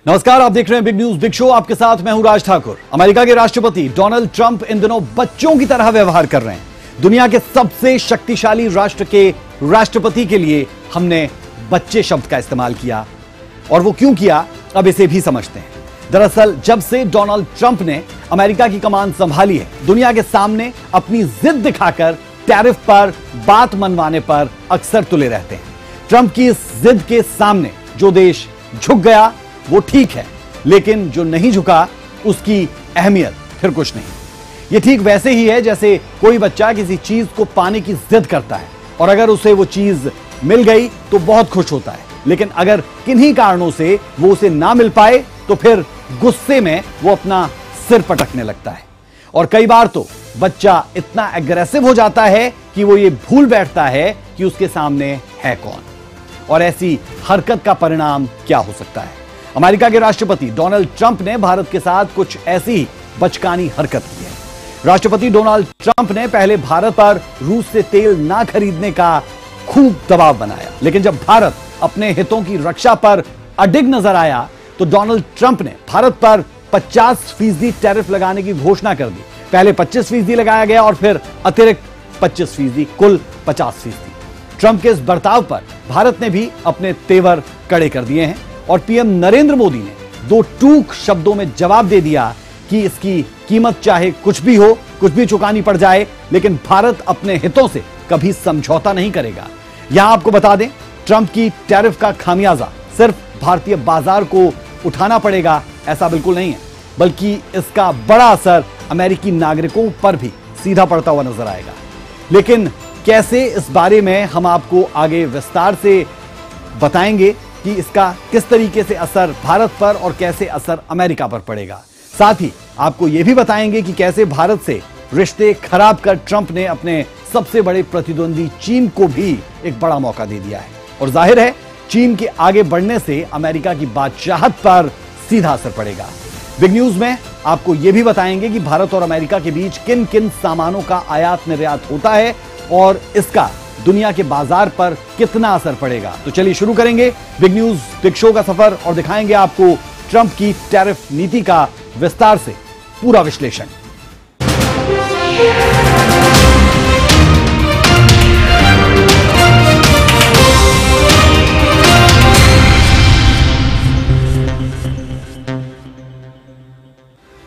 नमस्कार, आप देख रहे हैं बिग न्यूज बिग शो। आपके साथ मैं हूं राज ठाकुर। अमेरिका के राष्ट्रपति डोनाल्ड ट्रंप इन दिनों बच्चों की तरह व्यवहार कर रहे हैं। दुनिया के सबसे शक्तिशाली राष्ट्र के राष्ट्रपति के लिए हमने बच्चे शब्द का इस्तेमाल किया, और वो क्यों किया अब इसे भी समझते हैं। दरअसल जब से डोनाल्ड ट्रंप ने अमेरिका की कमान संभाली है, दुनिया के सामने अपनी जिद दिखाकर टैरिफ पर बात मनवाने पर अक्सर तुले रहते हैं। ट्रंप की इस जिद के सामने जो देश झुक गया वो ठीक है, लेकिन जो नहीं झुका उसकी अहमियत फिर कुछ नहीं। ये ठीक वैसे ही है जैसे कोई बच्चा किसी चीज को पाने की जिद करता है, और अगर उसे वो चीज मिल गई तो बहुत खुश होता है, लेकिन अगर किन्हीं कारणों से वो उसे ना मिल पाए तो फिर गुस्से में वो अपना सिर पटकने लगता है। और कई बार तो बच्चा इतना एग्रेसिव हो जाता है कि वो ये भूल बैठता है कि उसके सामने है कौन, और ऐसी हरकत का परिणाम क्या हो सकता है। अमेरिका के राष्ट्रपति डोनाल्ड ट्रंप ने भारत के साथ कुछ ऐसी ही बचकानी हरकत की है। राष्ट्रपति डोनाल्ड ट्रंप ने पहले भारत पर रूस से तेल ना खरीदने का खूब दबाव बनाया, लेकिन जब भारत अपने हितों की रक्षा पर अडिग नजर आया तो डोनाल्ड ट्रंप ने भारत पर 50% टैरिफ लगाने की घोषणा कर दी। पहले 25% लगाया गया और फिर अतिरिक्त 25%, कुल 50%। ट्रंप के इस बर्ताव पर भारत ने भी अपने तेवर कड़े कर दिए हैं, और पीएम नरेंद्र मोदी ने दो टूक शब्दों में जवाब दे दिया कि इसकी कीमत चाहे कुछ भी हो, कुछ भी चुकानी पड़ जाए, लेकिन भारत अपने हितों से कभी समझौता नहीं करेगा। यहां आपको बता दें, ट्रंप की टैरिफ का खामियाजा सिर्फ भारतीय बाजार को उठाना पड़ेगा ऐसा बिल्कुल नहीं है, बल्कि इसका बड़ा असर अमेरिकी नागरिकों पर भी सीधा पड़ता हुआ नजर आएगा। लेकिन कैसे, इस बारे में हम आपको आगे विस्तार से बताएंगे कि इसका किस तरीके से असर भारत पर और कैसे असर अमेरिका पर पड़ेगा। साथ ही आपको यह भी बताएंगे कि कैसे भारत से रिश्ते खराब कर ट्रंप ने अपने सबसे बड़े प्रतिद्वंदी चीन को भी एक बड़ा मौका दे दिया है, और जाहिर है चीन के आगे बढ़ने से अमेरिका की बादशाहत पर सीधा असर पड़ेगा। बिग न्यूज में आपको यह भी बताएंगे कि भारत और अमेरिका के बीच किन किन सामानों का आयात निर्यात होता है और इसका दुनिया के बाजार पर कितना असर पड़ेगा। तो चलिए शुरू करेंगे बिग न्यूज बिग शो का सफर, और दिखाएंगे आपको ट्रंप की टैरिफ नीति का विस्तार से पूरा विश्लेषण।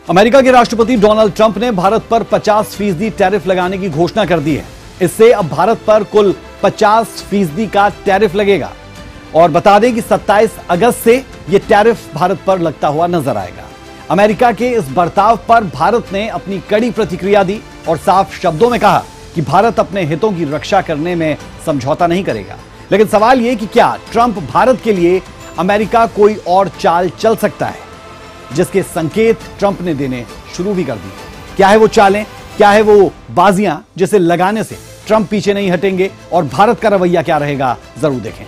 अमेरिका के राष्ट्रपति डोनाल्ड ट्रंप ने भारत पर 50% टैरिफ लगाने की घोषणा कर दी है। इससे अब भारत पर कुल 50% का टैरिफ लगेगा, और बता दें कि 27 अगस्त से यह टैरिफ भारत पर लगता हुआ नजर आएगा। अमेरिका के इस बर्ताव पर भारत ने अपनी कड़ी प्रतिक्रिया दी और साफ शब्दों में कहा कि भारत अपने हितों की रक्षा करने में समझौता नहीं करेगा। लेकिन सवाल यह कि क्या ट्रंप भारत के लिए अमेरिका कोई और चाल चल सकता है, जिसके संकेत ट्रंप ने देने शुरू भी कर दिए। क्या है वो चालें, क्या है वो बाजियां जिसे लगाने से ट्रंप पीछे नहीं हटेंगे, और भारत का रवैया क्या रहेगा, जरूर देखें।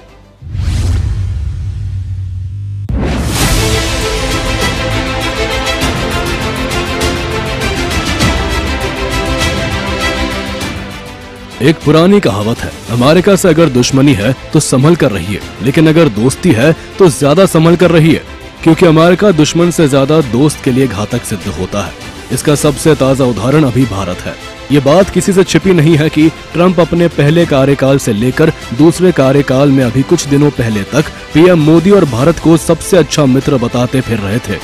एक पुरानी कहावत है, अमेरिका से अगर दुश्मनी है तो संभल कर रहिए, लेकिन अगर दोस्ती है तो ज्यादा संभल कर रहिए, क्योंकि अमेरिका दुश्मन से ज्यादा दोस्त के लिए घातक सिद्ध होता है। इसका सबसे ताजा उदाहरण अभी भारत है। ये बात किसी से छिपी नहीं है कि ट्रंप अपने पहले कार्यकाल से लेकर दूसरे कार्यकाल में अभी कुछ दिनों पहले तक पीएम मोदी और भारत को सबसे अच्छा मित्र बताते फिर रहे थे।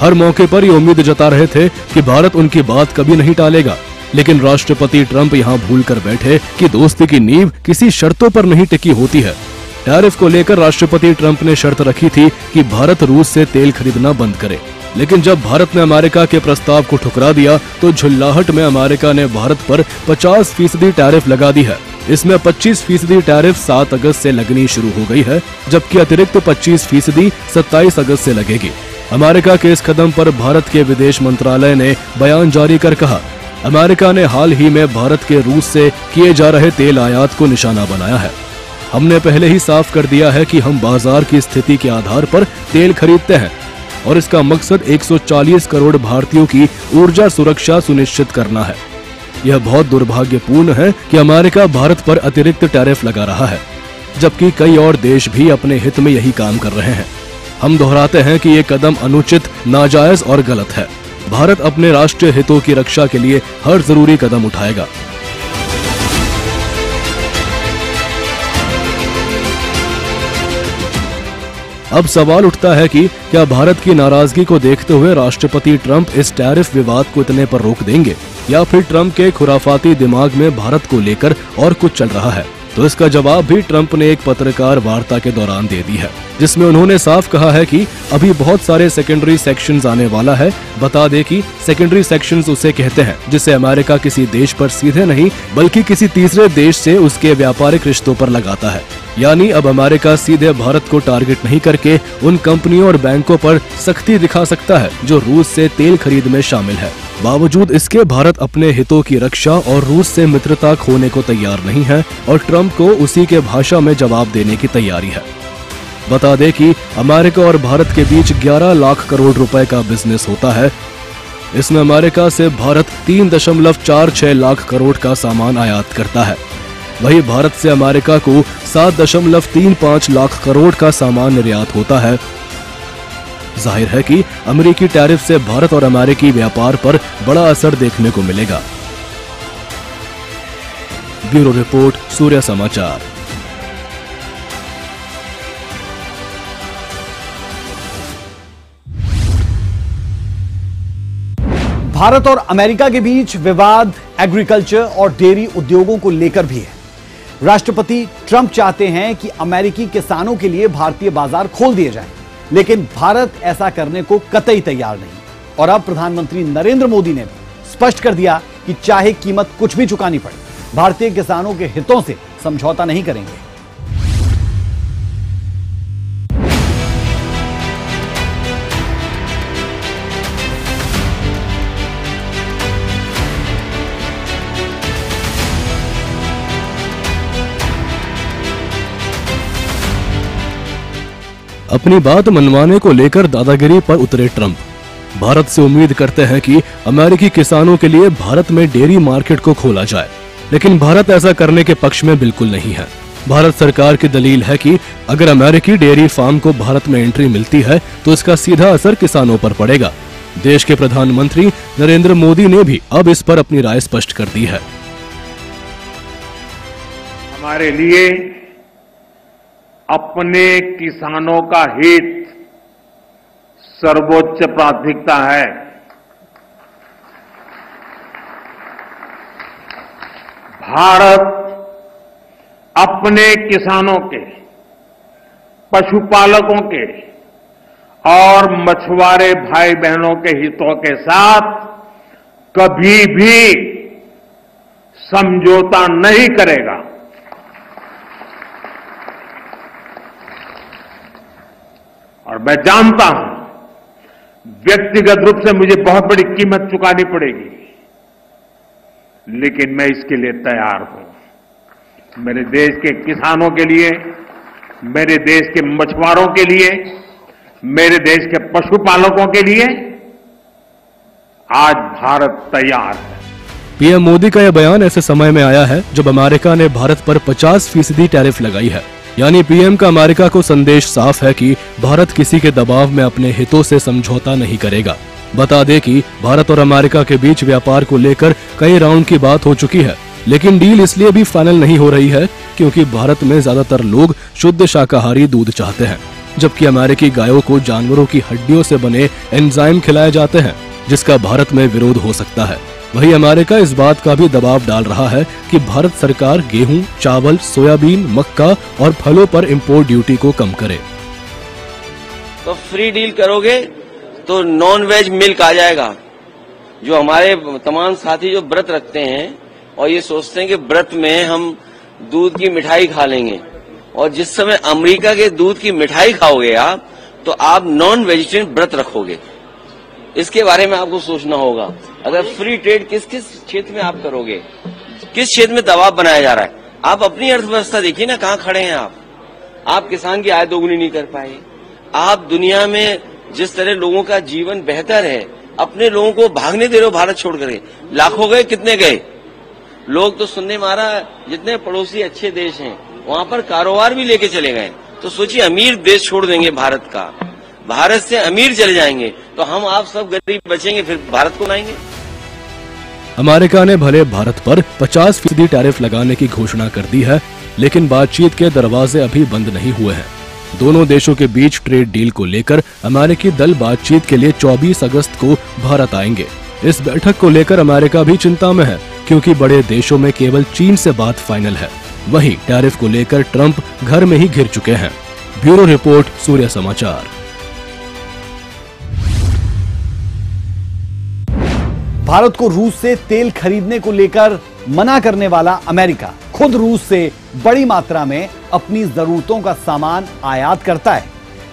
हर मौके पर ये उम्मीद जता रहे थे कि भारत उनकी बात कभी नहीं टालेगा, लेकिन राष्ट्रपति ट्रंप यहाँ भूल कर बैठे कि दोस्ती की नींव किसी शर्तों पर नहीं टिकी होती है। टैरिफ को लेकर राष्ट्रपति ट्रंप ने शर्त रखी थी कि भारत रूस से तेल खरीदना बंद करे, लेकिन जब भारत ने अमेरिका के प्रस्ताव को ठुकरा दिया तो झुल्लाहट में अमेरिका ने भारत पर 50% टैरिफ लगा दी है। इसमें 25% टैरिफ 7 अगस्त से लगनी शुरू हो गई है, जबकि अतिरिक्त 25% 27 अगस्त से लगेगी। अमेरिका के इस कदम पर भारत के विदेश मंत्रालय ने बयान जारी कर कहा, अमेरिका ने हाल ही में भारत के रूस से किए जा रहे तेल आयात को निशाना बनाया है। हमने पहले ही साफ कर दिया है कि हम बाजार की स्थिति के आधार पर तेल खरीदते हैं और इसका मकसद 140 करोड़ भारतीयों की ऊर्जा सुरक्षा सुनिश्चित करना है। यह बहुत दुर्भाग्यपूर्ण है कि अमेरिका भारत पर अतिरिक्त टैरिफ लगा रहा है, जबकि कई और देश भी अपने हित में यही काम कर रहे हैं। हम दोहराते हैं कि ये कदम अनुचित, नाजायज और गलत है। भारत अपने राष्ट्रीय हितों की रक्षा के लिए हर जरूरी कदम उठाएगा। अब सवाल उठता है कि क्या भारत की नाराजगी को देखते हुए राष्ट्रपति ट्रंप इस टैरिफ विवाद को इतने पर रोक देंगे, या फिर ट्रंप के खुराफाती दिमाग में भारत को लेकर और कुछ चल रहा है? तो इसका जवाब भी ट्रंप ने एक पत्रकार वार्ता के दौरान दे दी है, जिसमें उन्होंने साफ कहा है कि अभी बहुत सारे सेकेंडरी सेक्शंस आने वाला है। बता दें कि सेकेंडरी सेक्शंस उसे कहते हैं जिसे अमेरिका किसी देश पर सीधे नहीं बल्कि किसी तीसरे देश से उसके व्यापारिक रिश्तों पर लगाता है। यानी अब अमेरिका सीधे भारत को टारगेट नहीं करके उन कंपनियों और बैंकों पर सख्ती दिखा सकता है जो रूस से तेल खरीद में शामिल है। बावजूद इसके भारत अपने हितों की रक्षा और रूस से मित्रता खोने को तैयार नहीं है और ट्रंप को उसी के भाषा में जवाब देने की तैयारी है। बता दें कि अमेरिका और भारत के बीच 11 लाख करोड़ रुपए का बिजनेस होता है। इसमें अमेरिका से भारत 3.46 लाख करोड़ का सामान आयात करता है। वहीं भारत से अमेरिका को 7.35 लाख करोड़ का सामान निर्यात होता है। जाहिर है कि अमेरिकी टैरिफ से भारत और अमेरिकी व्यापार पर बड़ा असर देखने को मिलेगा। ब्यूरो रिपोर्ट, सूर्य समाचार। भारत और अमेरिका के बीच विवाद एग्रीकल्चर और डेयरी उद्योगों को लेकर भी है। राष्ट्रपति ट्रंप चाहते हैं कि अमेरिकी किसानों के लिए भारतीय बाजार खोल दिए जाएं, लेकिन भारत ऐसा करने को कतई तैयार नहीं। और अब प्रधानमंत्री नरेंद्र मोदी ने भी स्पष्ट कर दिया कि चाहे कीमत कुछ भी चुकानी पड़े, भारतीय किसानों के हितों से समझौता नहीं करेंगे। अपनी बात मनवाने को लेकर दादागिरी पर उतरे ट्रंप। भारत से उम्मीद करते हैं कि अमेरिकी किसानों के लिए भारत में डेयरी मार्केट को खोला जाए, लेकिन भारत ऐसा करने के पक्ष में बिल्कुल नहीं है। भारत सरकार की दलील है कि अगर अमेरिकी डेयरी फार्म को भारत में एंट्री मिलती है तो इसका सीधा असर किसानों पर पड़ेगा। देश के प्रधानमंत्री नरेंद्र मोदी ने भी अब इस पर अपनी राय स्पष्ट कर दी है। हमारे लिए अपने किसानों का हित सर्वोच्च प्राथमिकता है। भारत अपने किसानों के, पशुपालकों के और मछुआरे भाई बहनों के हितों के साथ कभी भी समझौता नहीं करेगा। और मैं जानता हूं व्यक्तिगत रूप से मुझे बहुत बड़ी कीमत चुकानी पड़ेगी, लेकिन मैं इसके लिए तैयार हूं। मेरे देश के किसानों के लिए, मेरे देश के मछुआरों के लिए, मेरे देश के पशुपालकों के लिए आज भारत तैयार है। पीएम मोदी का यह बयान ऐसे समय में आया है जब अमेरिका ने भारत पर 50% टैरिफ लगाई है। यानी पीएम का अमेरिका को संदेश साफ है कि भारत किसी के दबाव में अपने हितों से समझौता नहीं करेगा। बता दें कि भारत और अमेरिका के बीच व्यापार को लेकर कई राउंड की बात हो चुकी है, लेकिन डील इसलिए भी फाइनल नहीं हो रही है क्योंकि भारत में ज्यादातर लोग शुद्ध शाकाहारी दूध चाहते हैं, जबकि अमेरिकी गायों को जानवरों की हड्डियों से बने एंजाइम खिलाए जाते हैं, जिसका भारत में विरोध हो सकता है। वहीं अमेरिका इस बात का भी दबाव डाल रहा है कि भारत सरकार गेहूं, चावल, सोयाबीन, मक्का और फलों पर इंपोर्ट ड्यूटी को कम करे। तो फ्री डील करोगे तो नॉन वेज मिल्क आ जाएगा। जो हमारे तमाम साथी जो व्रत रखते हैं और ये सोचते हैं कि व्रत में हम दूध की मिठाई खा लेंगे, और जिस समय अमेरिका के दूध की मिठाई खाओगे आप, तो आप नॉन वेजिटेरियन व्रत रखोगे। इसके बारे में आपको सोचना होगा। अगर फ्री ट्रेड किस किस क्षेत्र में आप करोगे, किस क्षेत्र में दबाव बनाया जा रहा है। आप अपनी अर्थव्यवस्था देखिए ना, कहाँ खड़े हैं आप किसान की आय दोगुनी नहीं कर पाए। आप दुनिया में जिस तरह लोगों का जीवन बेहतर है, अपने लोगों को भागने दे रहे हो भारत छोड़ करके। लाखों गए, कितने गए? लोग तो सुनने में आ रहा, जितने पड़ोसी अच्छे देश हैं वहां पर कारोबार भी लेके चले गए। तो सोचिए, अमीर देश छोड़ देंगे भारत का, भारत से अमीर चले जाएंगे, तो हम आप सब गरीब बचेंगे, फिर भारत को लाएंगे। अमेरिका ने भले भारत पर 50% टैरिफ लगाने की घोषणा कर दी है, लेकिन बातचीत के दरवाजे अभी बंद नहीं हुए हैं। दोनों देशों के बीच ट्रेड डील को लेकर अमेरिकी दल बातचीत के लिए 24 अगस्त को भारत आएंगे। इस बैठक को लेकर अमेरिका भी चिंता में है, क्योंकि बड़े देशों में केवल चीन से बात फाइनल है। वहीं टैरिफ को लेकर ट्रंप घर में ही घिर चुके हैं। ब्यूरो रिपोर्ट, सूर्य समाचार। भारत को रूस से तेल खरीदने को लेकर मना करने वाला अमेरिका खुद रूस से बड़ी मात्रा में अपनी जरूरतों का सामान आयात करता है,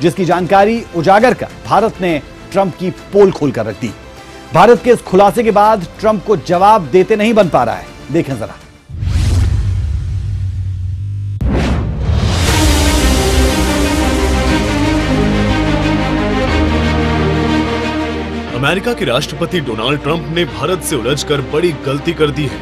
जिसकी जानकारी उजागर कर भारत ने ट्रंप की पोल खोलकर रख दी। भारत के इस खुलासे के बाद ट्रंप को जवाब देते नहीं बन पा रहा है। देखें जरा। अमेरिका के राष्ट्रपति डोनाल्ड ट्रंप ने भारत से उलझकर बड़ी गलती कर दी है।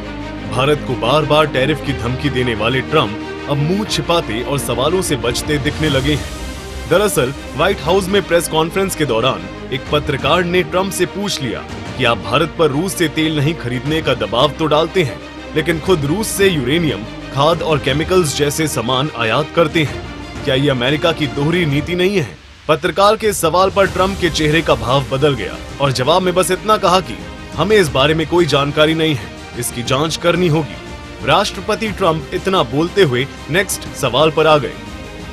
भारत को बार बार टैरिफ की धमकी देने वाले ट्रंप अब मुंह छिपाते और सवालों से बचते दिखने लगे हैं। दरअसल व्हाइट हाउस में प्रेस कॉन्फ्रेंस के दौरान एक पत्रकार ने ट्रंप से पूछ लिया कि आप भारत पर रूस से तेल नहीं खरीदने का दबाव तो डालते हैं, लेकिन खुद रूस से यूरेनियम, खाद और केमिकल्स जैसे सामान आयात करते हैं। क्या ये अमेरिका की दोहरी नीति नहीं है? पत्रकार के सवाल पर ट्रंप के चेहरे का भाव बदल गया और जवाब में बस इतना कहा कि हमें इस बारे में कोई जानकारी नहीं है, इसकी जांच करनी होगी। राष्ट्रपति ट्रंप इतना बोलते हुए नेक्स्ट सवाल पर आ गए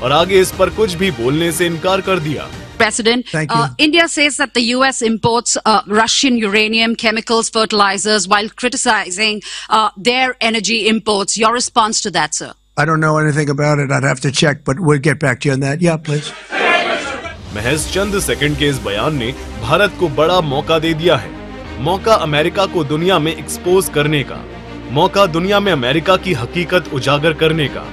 और आगे इस पर कुछ भी बोलने से इनकार कर दिया। President, India says that the U.S. imports Russian uranium, chemicals, fertilizers, while criticizing their energy imports. Your response to that, sir? I don't know anything about it. I'd have to check, but we'll get back to you on that. Yeah, please. महज चंद second के इस बयान ने भारत को बड़ा मौका दे दिया है। मौका अमेरिका को दुनिया में एक्सपोज करने का, मौका दुनिया में अमेरिका की हकीकत उजागर करने का,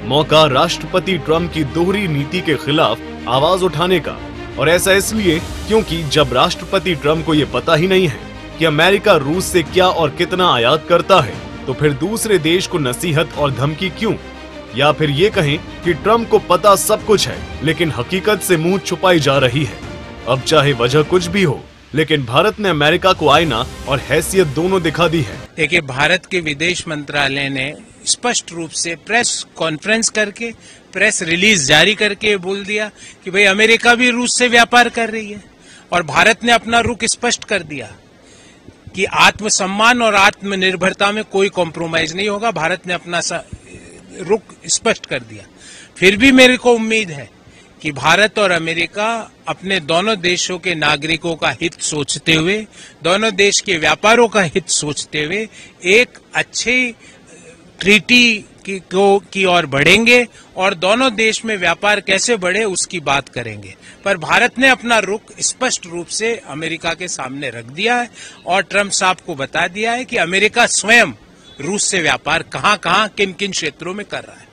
मौका राष्ट्रपति ट्रंप की दोहरी नीति के खिलाफ आवाज उठाने का। और ऐसा इसलिए क्योंकि जब राष्ट्रपति ट्रंप को ये पता ही नहीं है कि अमेरिका रूस से क्या और कितना आयात करता है, तो फिर दूसरे देश को नसीहत और धमकी क्यों? या फिर ये कहें कि ट्रंप को पता सब कुछ है, लेकिन हकीकत से मुंह छुपाई जा रही है। अब चाहे वजह कुछ भी हो, लेकिन भारत ने अमेरिका को आईना और हैसियत दोनों दिखा दी है। देखिए, भारत के विदेश मंत्रालय ने स्पष्ट रूप से प्रेस कॉन्फ्रेंस करके, प्रेस रिलीज जारी करके बोल दिया कि भाई अमेरिका भी रूस से व्यापार कर रही है, और भारत ने अपना रुख स्पष्ट कर दिया कि आत्मसम्मान और आत्मनिर्भरता में कोई कॉम्प्रोमाइज नहीं होगा। भारत ने अपना रुख स्पष्ट कर दिया। फिर भी मेरे को उम्मीद है कि भारत और अमेरिका अपने दोनों देशों के नागरिकों का हित सोचते हुए, दोनों देश के व्यापारों का हित सोचते हुए एक अच्छे ट्रीटी की ओर बढ़ेंगे और दोनों देश में व्यापार कैसे बढ़े उसकी बात करेंगे। पर भारत ने अपना रुख स्पष्ट रूप से अमेरिका के सामने रख दिया है और ट्रंप साहब को बता दिया है कि अमेरिका स्वयं रूस से व्यापार कहां-कहां, किन-किन क्षेत्रों में कर रहा है।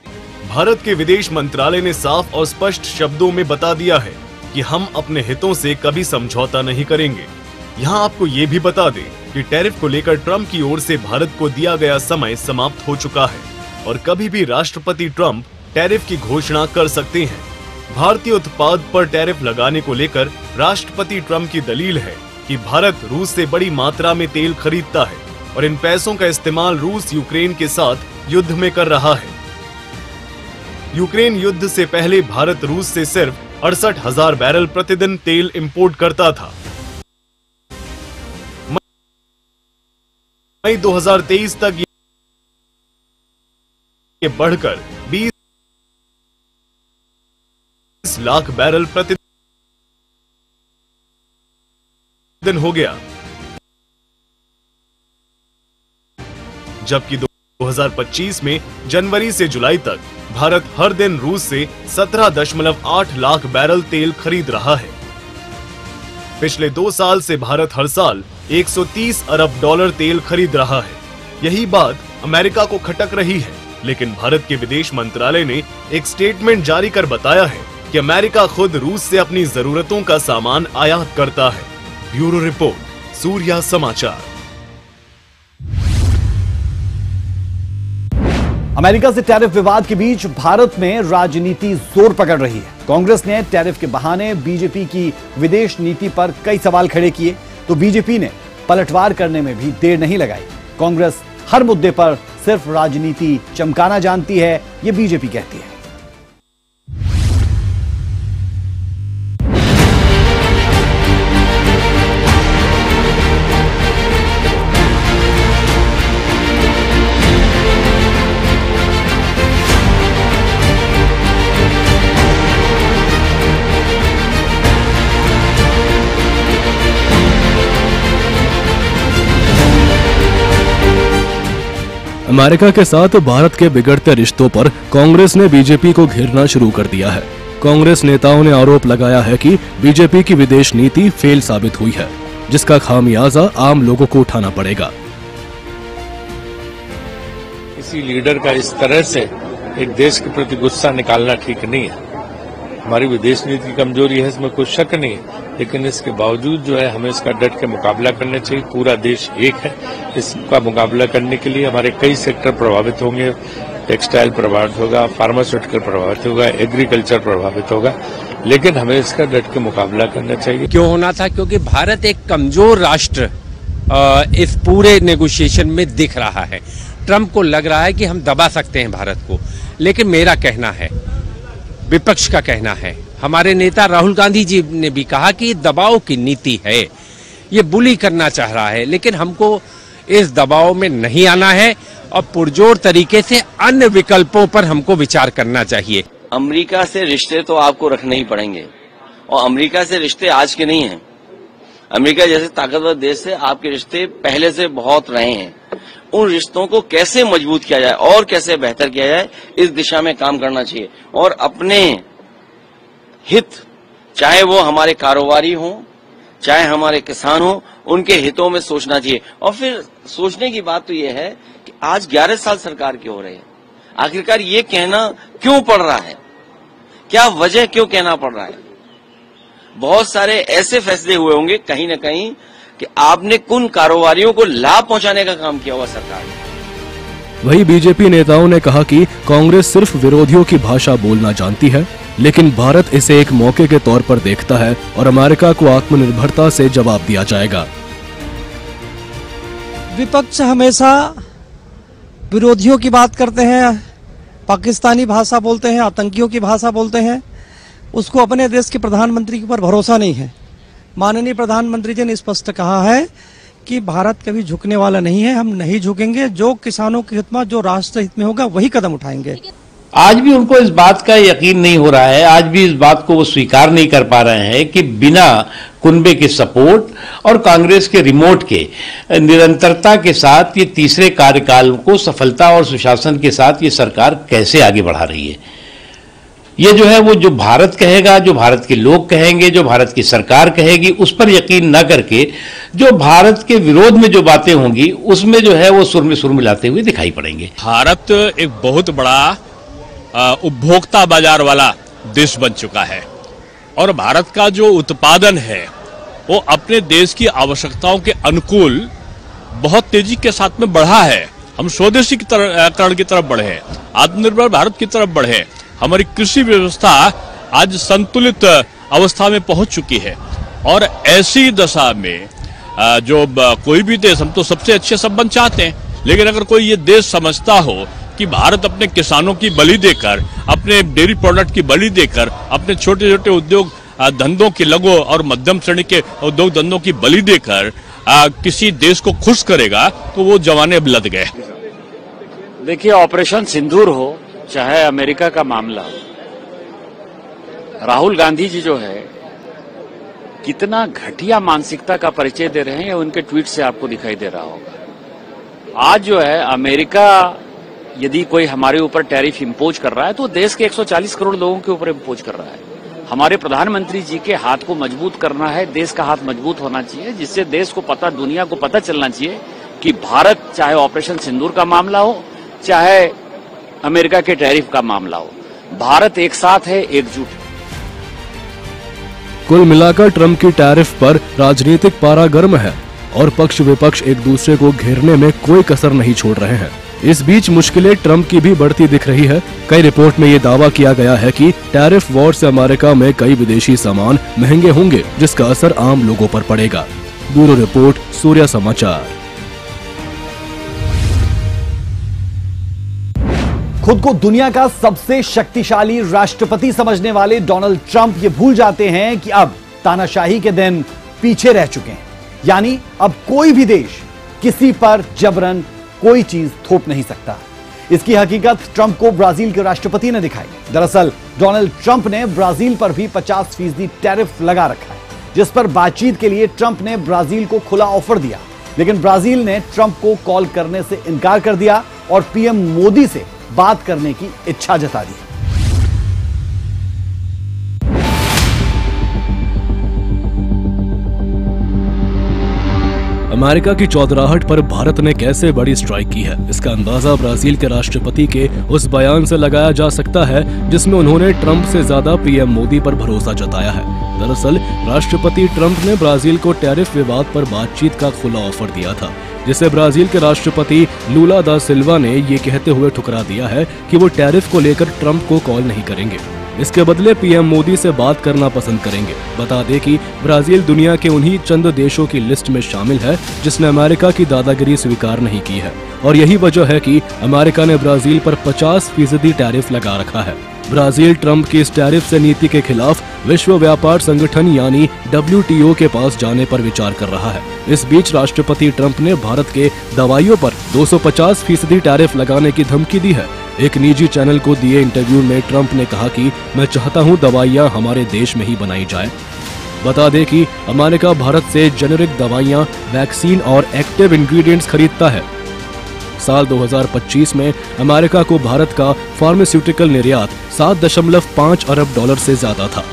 भारत के विदेश मंत्रालय ने साफ और स्पष्ट शब्दों में बता दिया है कि हम अपने हितों से कभी समझौता नहीं करेंगे। यहाँ आपको ये भी बता दें कि टैरिफ को लेकर ट्रंप की ओर से भारत को दिया गया समय समाप्त हो चुका है और कभी भी राष्ट्रपति ट्रंप टैरिफ की घोषणा कर सकते हैं। भारतीय उत्पाद पर टैरिफ लगाने को लेकर राष्ट्रपति ट्रंप की दलील है कि भारत रूस से बड़ी मात्रा में तेल खरीदता है और इन पैसों का इस्तेमाल रूस यूक्रेन के साथ युद्ध में कर रहा है। यूक्रेन युद्ध से पहले भारत रूस से सिर्फ 68,000 बैरल प्रतिदिन तेल इंपोर्ट करता था। मई 2023 तक ये बढ़कर 20 लाख बैरल प्रतिदिन हो गया, जबकि 2025 में जनवरी से जुलाई तक भारत हर दिन रूस से 17.8 लाख बैरल तेल खरीद रहा है। पिछले 2 साल से भारत हर साल 130 अरब डॉलर तेल खरीद रहा है। यही बात अमेरिका को खटक रही है, लेकिन भारत के विदेश मंत्रालय ने एक स्टेटमेंट जारी कर बताया है कि अमेरिका खुद रूस से अपनी जरूरतों का सामान आयात करता है। ब्यूरो रिपोर्ट, सूर्या समाचार। अमेरिका से टैरिफ विवाद के बीच भारत में राजनीति जोर पकड़ रही है। कांग्रेस ने टैरिफ के बहाने बीजेपी की विदेश नीति पर कई सवाल खड़े किए, तो बीजेपी ने पलटवार करने में भी देर नहीं लगाई। कांग्रेस हर मुद्दे पर सिर्फ राजनीति चमकाना जानती है, ये बीजेपी कहती है। अमेरिका के साथ भारत के बिगड़ते रिश्तों पर कांग्रेस ने बीजेपी को घेरना शुरू कर दिया है। कांग्रेस नेताओं ने आरोप लगाया है कि बीजेपी की विदेश नीति फेल साबित हुई है, जिसका खामियाजा आम लोगों को उठाना पड़ेगा। किसी लीडर का इस तरह से एक देश के प्रति गुस्सा निकालना ठीक नहीं है। हमारी विदेश नीति की कमजोरी है, इसमें कोई शक नहीं है, लेकिन इसके बावजूद जो है हमें इसका डट के मुकाबला करना चाहिए। पूरा देश एक है, इसका मुकाबला करने के लिए हमारे कई सेक्टर प्रभावित होंगे। टेक्सटाइल प्रभावित होगा, फार्मास्यूटिकल प्रभावित होगा, एग्रीकल्चर प्रभावित होगा, लेकिन हमें इसका डट के मुकाबला करना चाहिए। क्यों होना था? क्योंकि भारत एक कमजोर राष्ट्र इस पूरे नेगोशिएशन में दिख रहा है। ट्रंप को लग रहा है कि हम दबा सकते हैं भारत को, लेकिन मेरा कहना है, विपक्ष का कहना है, हमारे नेता राहुल गांधी जी ने भी कहा कि दबाव की नीति है, ये बुली करना चाह रहा है, लेकिन हमको इस दबाव में नहीं आना है और पुरजोर तरीके से अन्य विकल्पों पर हमको विचार करना चाहिए। अमेरिका से रिश्ते तो आपको रखने ही पड़ेंगे, और अमेरिका से रिश्ते आज के नहीं हैं। अमेरिका जैसे ताकतवर देश से आपके रिश्ते पहले से बहुत रहे हैं। उन रिश्तों को कैसे मजबूत किया जाए और कैसे बेहतर किया जाए, इस दिशा में काम करना चाहिए। और अपने हित, चाहे वो हमारे कारोबारी हों, चाहे हमारे किसान हों, उनके हितों में सोचना चाहिए। और फिर सोचने की बात तो ये है कि आज 11 साल सरकार के हो रहे हैं, आखिरकार ये कहना क्यों पड़ रहा है, क्या वजह क्यों कहना पड़ रहा है? बहुत सारे ऐसे फैसले हुए होंगे कहीं न कहीं कि आपने कुन कारोबारियों को लाभ पहुंचाने का काम किया हुआ सरकार ने। वही बीजेपी नेताओं ने कहा कि कांग्रेस सिर्फ विरोधियों की भाषा बोलना जानती है, लेकिन भारत इसे एक मौके के तौर पर देखता है और अमेरिका को आत्मनिर्भरता से जवाब दिया जाएगा। विपक्ष हमेशा विरोधियों की बात करते हैं, पाकिस्तानी भाषा बोलते हैं, आतंकियों की भाषा बोलते हैं। उसको अपने देश के प्रधानमंत्री के ऊपर भरोसा नहीं है। माननीय प्रधानमंत्री जी ने स्पष्ट कहा है कि भारत कभी झुकने वाला नहीं है, हम नहीं झुकेंगे। जो किसानों के हित में, जो राष्ट्र हित में होगा, वही कदम उठाएंगे। आज भी उनको इस बात का यकीन नहीं हो रहा है, आज भी इस बात को वो स्वीकार नहीं कर पा रहे हैं कि बिना कुनबे के सपोर्ट और कांग्रेस के रिमोट के निरंतरता के साथ ये तीसरे कार्यकाल को सफलता और सुशासन के साथ ये सरकार कैसे आगे बढ़ा रही है। ये जो है वो जो भारत कहेगा, जो भारत के लोग कहेंगे, जो भारत की सरकार कहेगी, उस पर यकीन न करके जो भारत के विरोध में जो बातें होंगी उसमें जो है वो सुर में सुर मिलाते हुए दिखाई पड़ेंगे। भारत एक बहुत बड़ा उपभोक्ता बाजार वाला देश बन चुका है और भारत का जो उत्पादन है वो अपने देश की आवश्यकताओं के अनुकूल बहुत तेजी के साथ में बढ़ा है। हम स्वदेशी करण की तरफ बढ़े हैं, आत्मनिर्भर भारत की तरफ बढ़े हैं। हमारी कृषि व्यवस्था आज संतुलित अवस्था में पहुंच चुकी है और ऐसी दशा में जो कोई भी देश, हम तो सबसे अच्छे संबंध चाहते हैं, लेकिन अगर कोई ये देश समझता हो कि भारत अपने किसानों की बलि देकर, अपने डेयरी प्रोडक्ट की बलि देकर, अपने छोटे छोटे उद्योग धंधों की, लघु और मध्यम श्रेणी के उद्योग धंधों की बलि देकर किसी देश को खुश करेगा, तो वो जमाने अब लद गए। देखिए, ऑपरेशन सिंदूर हो चाहे अमेरिका का मामला, राहुल गांधी जी जो है कितना घटिया मानसिकता का परिचय दे रहे हैं, उनके ट्वीट से आपको दिखाई दे रहा होगा। आज जो है अमेरिका यदि कोई हमारे ऊपर टैरिफ इंपोज कर रहा है तो देश के 140 करोड़ लोगों के ऊपर इंपोज कर रहा है। हमारे प्रधानमंत्री जी के हाथ को मजबूत करना है, देश का हाथ मजबूत होना चाहिए, जिससे देश को पता, दुनिया को पता चलना चाहिए कि भारत, चाहे ऑपरेशन सिंदूर का मामला हो, चाहे अमेरिका के टैरिफ का मामला हो, भारत एक साथ है, एकजुट है। कुल मिलाकर ट्रंप की टैरिफ पर राजनीतिक पारा गर्म है और पक्ष विपक्ष एक दूसरे को घेरने में कोई कसर नहीं छोड़ रहे हैं। इस बीच मुश्किलें ट्रंप की भी बढ़ती दिख रही है। कई रिपोर्ट में ये दावा किया गया है कि टैरिफ वॉर से अमेरिका में कई विदेशी सामान महंगे होंगे, जिसका असर आम लोगों पर पड़ेगा। ब्यूरो रिपोर्ट, सूर्य समाचार। खुद को दुनिया का सबसे शक्तिशाली राष्ट्रपति समझने वाले डोनाल्ड ट्रंप ये भूल जाते हैं कि अब तानाशाही के दिन पीछे रह चुके हैं, यानी अब कोई भी देश किसी पर जबरन कोई चीज थोप नहीं सकता। इसकी हकीकत ट्रंप को ब्राजील के राष्ट्रपति ने दिखाई। दरअसल डोनाल्ड ट्रंप ने ब्राजील पर भी 50% टैरिफ लगा रखा है, जिस पर बातचीत के लिए ट्रंप ने ब्राजील को खुला ऑफर दिया, लेकिन ब्राजील ने ट्रंप को कॉल करने से इनकार कर दिया और पीएम मोदी से बात करने की इच्छा जता दी। अमेरिका की चौधराहट पर भारत ने कैसे बड़ी स्ट्राइक की है, इसका अंदाजा ब्राजील के राष्ट्रपति के उस बयान से लगाया जा सकता है जिसमें उन्होंने ट्रंप से ज्यादा पीएम मोदी पर भरोसा जताया है। दरअसल राष्ट्रपति ट्रंप ने ब्राजील को टैरिफ विवाद पर बातचीत का खुला ऑफर दिया था, जिसे ब्राजील के राष्ट्रपति लूला दा सिल्वा ने ये कहते हुए ठुकरा दिया है कि वो टैरिफ को लेकर ट्रंप को कॉल नहीं करेंगे, इसके बदले पीएम मोदी से बात करना पसंद करेंगे। बता दें कि ब्राजील दुनिया के उन्हीं चंद देशों की लिस्ट में शामिल है जिसने अमेरिका की दादागिरी स्वीकार नहीं की है, और यही वजह है कि अमेरिका ने ब्राजील पर 50% टैरिफ लगा रखा है। ब्राजील ट्रंप की इस टैरिफ से नीति के खिलाफ विश्व व्यापार संगठन यानी WTO के पास जाने पर विचार कर रहा है। इस बीच राष्ट्रपति ट्रंप ने भारत के दवाइयों पर 250% टैरिफ लगाने की धमकी दी है। एक निजी चैनल को दिए इंटरव्यू में ट्रंप ने कहा कि मैं चाहता हूं दवाइयां हमारे देश में ही बनाई जाए। बता दें कि अमेरिका भारत से जेनेरिक दवाइयां, वैक्सीन और एक्टिव इंग्रेडिएंट्स खरीदता है। साल 2025 में अमेरिका को भारत का फार्मास्यूटिकल निर्यात 7.5 अरब डॉलर से ज्यादा था।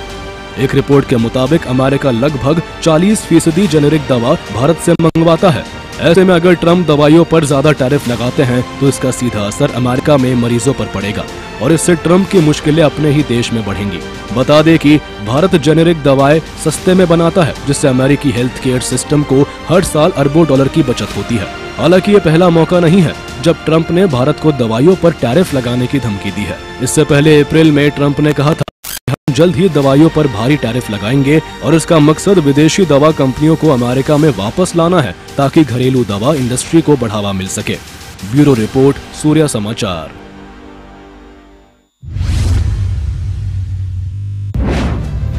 एक रिपोर्ट के मुताबिक अमेरिका लगभग 40% जेनेरिक दवा भारत से मंगवाता है। ऐसे में अगर ट्रंप दवाइयों पर ज्यादा टैरिफ लगाते हैं तो इसका सीधा असर अमेरिका में मरीजों पर पड़ेगा और इससे ट्रंप की मुश्किलें अपने ही देश में बढ़ेंगी। बता दें कि भारत जेनेरिक दवाएं सस्ते में बनाता है, जिससे अमेरिकी हेल्थ केयर सिस्टम को हर साल अरबों डॉलर की बचत होती है। हालांकि ये पहला मौका नहीं है जब ट्रंप ने भारत को दवाइयों पर टैरिफ लगाने की धमकी दी है। इससे पहले अप्रैल में ट्रंप ने कहा था हम जल्द ही दवाइयों पर भारी टैरिफ लगाएंगे और इसका मकसद विदेशी दवा कंपनियों को अमेरिका में वापस लाना है ताकि घरेलू दवा इंडस्ट्री को बढ़ावा मिल सके। ब्यूरो रिपोर्ट, सूर्य समाचार।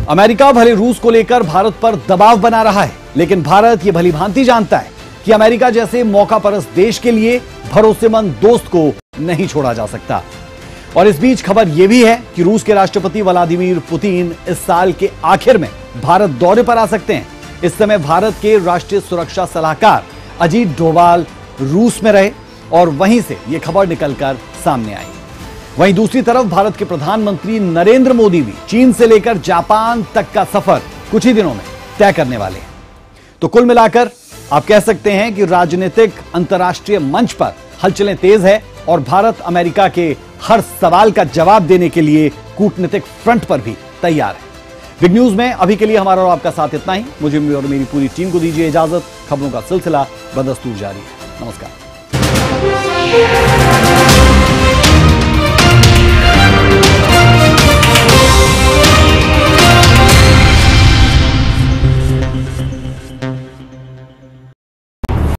अमेरिका भले रूस को लेकर भारत पर दबाव बना रहा है, लेकिन भारत ये भलीभांति जानता है कि अमेरिका जैसे मौकापरस्त देश के लिए भरोसेमंद दोस्त को नहीं छोड़ा जा सकता। और इस बीच खबर यह भी है कि रूस के राष्ट्रपति व्लादिमीर पुतिन इस साल के आखिर में भारत दौरे पर आ सकते हैं। इस समय भारत के राष्ट्रीय सुरक्षा सलाहकार अजीत डोभाल रूस में रहे और वहीं से यह खबर निकलकर सामने आई। वहीं दूसरी तरफ भारत के प्रधानमंत्री नरेंद्र मोदी भी चीन से लेकर जापान तक का सफर कुछ ही दिनों में तय करने वाले हैं। तो कुल मिलाकर आप कह सकते हैं कि राजनीतिक अंतर्राष्ट्रीय मंच पर हलचलें तेज है और भारत अमेरिका के हर सवाल का जवाब देने के लिए कूटनीतिक फ्रंट पर भी तैयार है। बिग न्यूज में अभी के लिए हमारा और आपका साथ इतना ही। मुझे और मेरी पूरी टीम को दीजिए इजाजत। खबरों का सिलसिला बदस्तूर जारी है। नमस्कार।